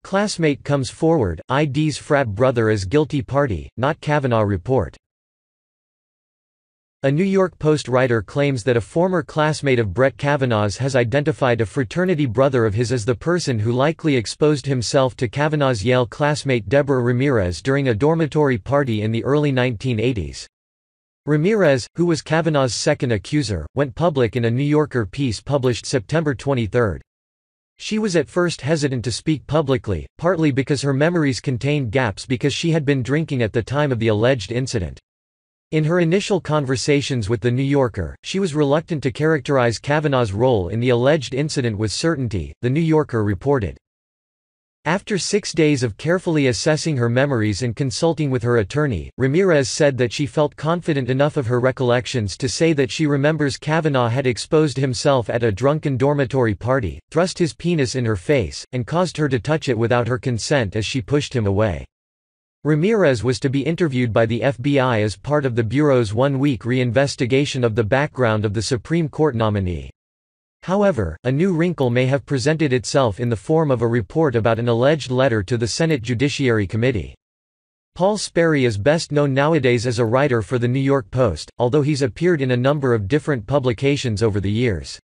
Classmate comes forward, IDs Frat brother as guilty party, not Kavanaugh report. A New York Post writer claims that a former classmate of Brett Kavanaugh's has identified a fraternity brother of his as the person who likely exposed himself to Kavanaugh's Yale classmate Deborah Ramirez during a dormitory party in the early 1980s. Ramirez, who was Kavanaugh's second accuser, went public in a New Yorker piece published September 23. She was at first hesitant to speak publicly, partly because her memories contained gaps because she had been drinking at the time of the alleged incident. In her initial conversations with The New Yorker, she was reluctant to characterize Kavanaugh's role in the alleged incident with certainty, The New Yorker reported. After 6 days of carefully assessing her memories and consulting with her attorney, Ramirez said that she felt confident enough of her recollections to say that she remembers Kavanaugh had exposed himself at a drunken dormitory party, thrust his penis in her face, and caused her to touch it without her consent as she pushed him away. Ramirez was to be interviewed by the FBI as part of the Bureau's one-week reinvestigation of the background of the Supreme Court nominee. However, a new wrinkle may have presented itself in the form of a report about an alleged letter to the Senate Judiciary Committee. Paul Sperry is best known nowadays as a writer for The New York Post, although he's appeared in a number of different publications over the years.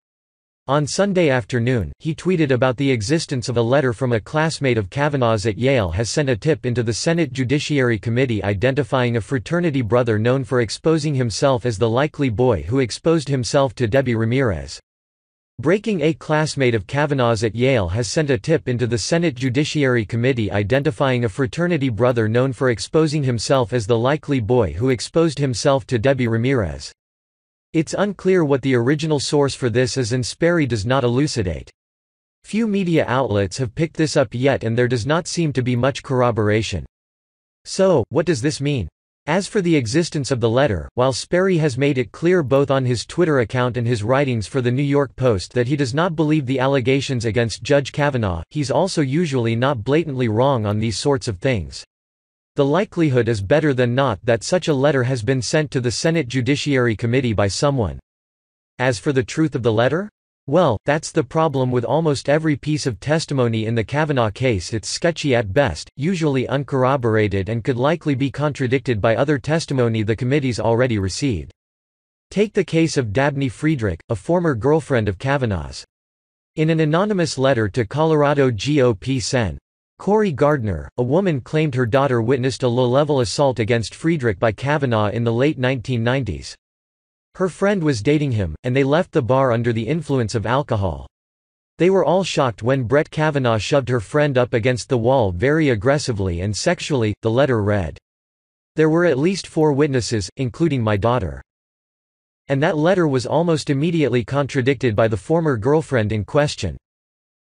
On Sunday afternoon, he tweeted about the existence of a letter from a classmate of Kavanaugh's at Yale has sent a tip into the Senate Judiciary Committee identifying a fraternity brother known for exposing himself as the likely boy who exposed himself to Debbie Ramirez. Breaking: a classmate of Kavanaugh's at Yale has sent a tip into the Senate Judiciary Committee identifying a fraternity brother known for exposing himself as the likely boy who exposed himself to Debbie Ramirez. It's unclear what the original source for this is and Sperry does not elucidate. Few media outlets have picked this up yet and there does not seem to be much corroboration. So, what does this mean? As for the existence of the letter, while Sperry has made it clear both on his Twitter account and his writings for The New York Post that he does not believe the allegations against Judge Kavanaugh, he's also usually not blatantly wrong on these sorts of things. The likelihood is better than not that such a letter has been sent to the Senate Judiciary Committee by someone. As for the truth of the letter? Well, that's the problem with almost every piece of testimony in the Kavanaugh case. It's sketchy at best, usually uncorroborated and could likely be contradicted by other testimony the committee's already received. Take the case of Dabney Friedrich, a former girlfriend of Kavanaugh's. In an anonymous letter to Colorado GOP Sen. Cory Gardner, a woman claimed her daughter witnessed a low-level assault against Friedrich by Kavanaugh in the late 1990s. Her friend was dating him, and they left the bar under the influence of alcohol. They were all shocked when Brett Kavanaugh shoved her friend up against the wall very aggressively and sexually, the letter read. There were at least 4 witnesses, including my daughter. And that letter was almost immediately contradicted by the former girlfriend in question.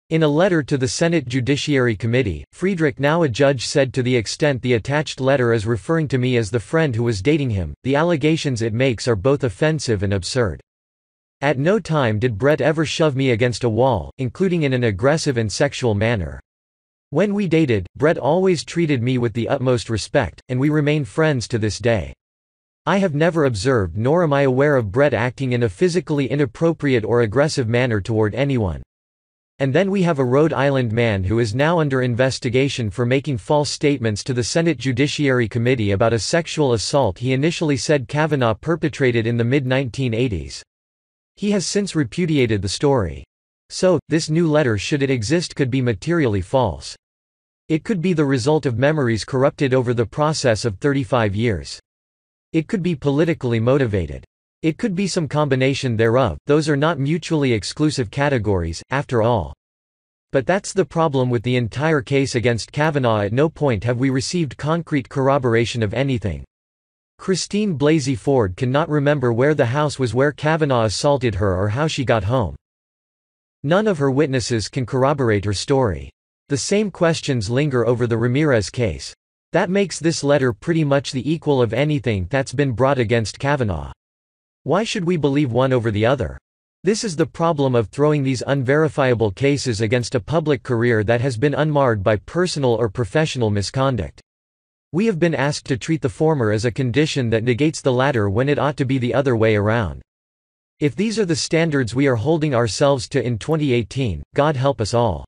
In a letter to the Senate Judiciary Committee, Friedrich, now a judge, said to the extent the attached letter is referring to me as the friend who was dating him, the allegations it makes are both offensive and absurd. At no time did Brett ever shove me against a wall, including in an aggressive and sexual manner. When we dated, Brett always treated me with the utmost respect, and we remain friends to this day. I have never observed nor am I aware of Brett acting in a physically inappropriate or aggressive manner toward anyone. And then we have a Rhode Island man who is now under investigation for making false statements to the Senate Judiciary Committee about a sexual assault he initially said Kavanaugh perpetrated in the mid-1980s. He has since repudiated the story. So, this new letter, should it exist, could be materially false. It could be the result of memories corrupted over the process of 35 years. It could be politically motivated. It could be some combination thereof. Those are not mutually exclusive categories, after all. But that's the problem with the entire case against Kavanaugh. At no point have we received concrete corroboration of anything. Christine Blasey Ford cannot remember where the house was where Kavanaugh assaulted her or how she got home. None of her witnesses can corroborate her story. The same questions linger over the Ramirez case. That makes this letter pretty much the equal of anything that's been brought against Kavanaugh. Why should we believe one over the other? This is the problem of throwing these unverifiable cases against a public career that has been unmarred by personal or professional misconduct. We have been asked to treat the former as a condition that negates the latter when it ought to be the other way around. If these are the standards we are holding ourselves to in 2018, God help us all.